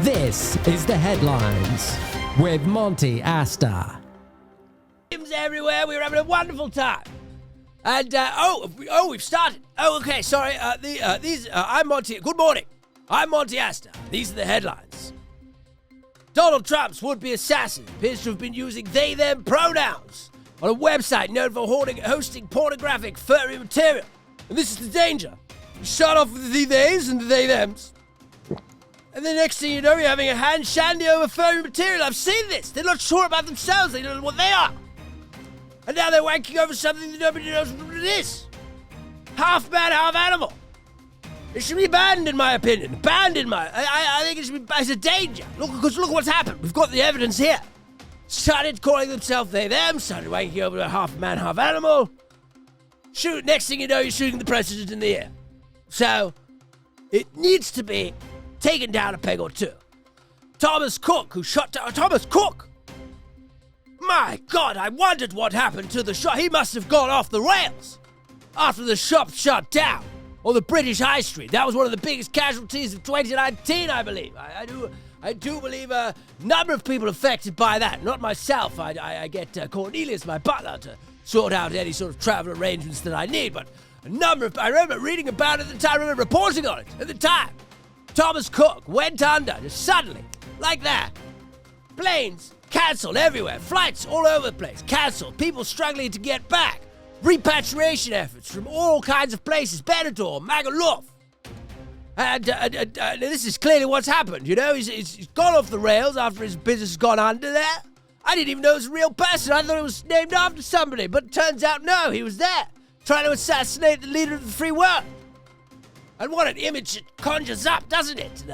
This is the headlines with Monty Astor. Everywhere, we were having a wonderful time. And, we've started. Oh, okay, sorry. I'm Monty. Good morning. I'm Monty Astor. These are the headlines. Donald Trump's would-be assassin appears to have been using they-them pronouns on a website known for hosting pornographic furry material. And this is the danger. You start off with the theys and the they-thems. And the next thing you know, you're having a hand shandy over furry material. I've seen this. They're not sure about themselves. They don't know what they are. And now they're wanking over something that nobody knows what it is. Half man, half animal. It should be banned, in my opinion. I think it should be. It's a danger. Look what's happened. We've got the evidence here. Started calling themselves they them. Started wanking over a half man, half animal. Next thing you know, you're shooting the president in the air. So it needs to be taken down a peg or two. Thomas Cook, who shot down Thomas Cook. My God, I wondered what happened to the shop. He must have gone off the rails after the shop shut down on the British High Street. That was one of the biggest casualties of 2019, I believe. I do believe a number of people affected by that. Not myself. I get Cornelius, my butler, to sort out any sort of travel arrangements that I need. But I remember reading about it at the time. I remember reporting on it at the time. Thomas Cook went under just suddenly, like that. Planes cancelled everywhere. Flights all over the place. Cancelled. People struggling to get back. Repatriation efforts from all kinds of places. Benidorm, Magaluf. And this is clearly what's happened, you know? He's gone off the rails after his business has gone under there. I didn't even know it was a real person. I thought it was named after somebody. But it turns out, no, he was there. Trying to assassinate the leader of the free world. And what an image it conjures up, doesn't it?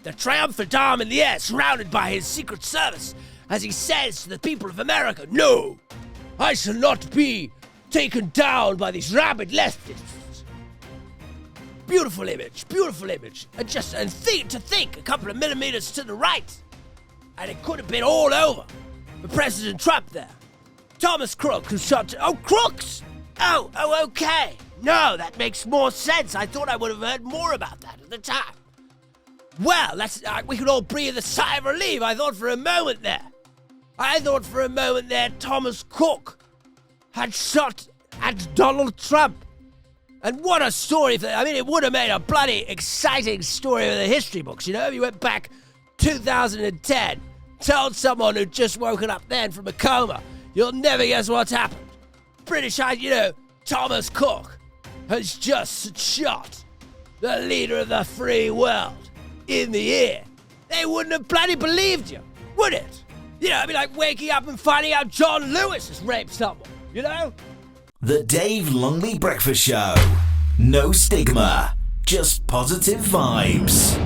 The triumphant arm in the air, surrounded by his Secret Service, as he says to the people of America, "No, I shall not be taken down by these rabid leftists." Beautiful image. And to think, a couple of millimeters to the right, and it could have been all over for President Trump there. Thomas Crook, who shot... Oh, Crooks! Oh, okay. No, that makes more sense. I thought I would have heard more about that at the time. Well, we could all breathe a sigh of relief. I thought for a moment there, Thomas Cook had shot at Donald Trump. And what a story. It would have made a bloody exciting story for the history books, you know? If you went back 2010, told someone who'd just woken up then from a coma, you'll never guess what's happened. Thomas Cook has just shot the leader of the free world in the ear. They wouldn't have bloody believed you, would it? You know, it'd be like waking up and finding out John Lewis has raped someone, you know? The Dave Longley Breakfast Show. No stigma, just positive vibes.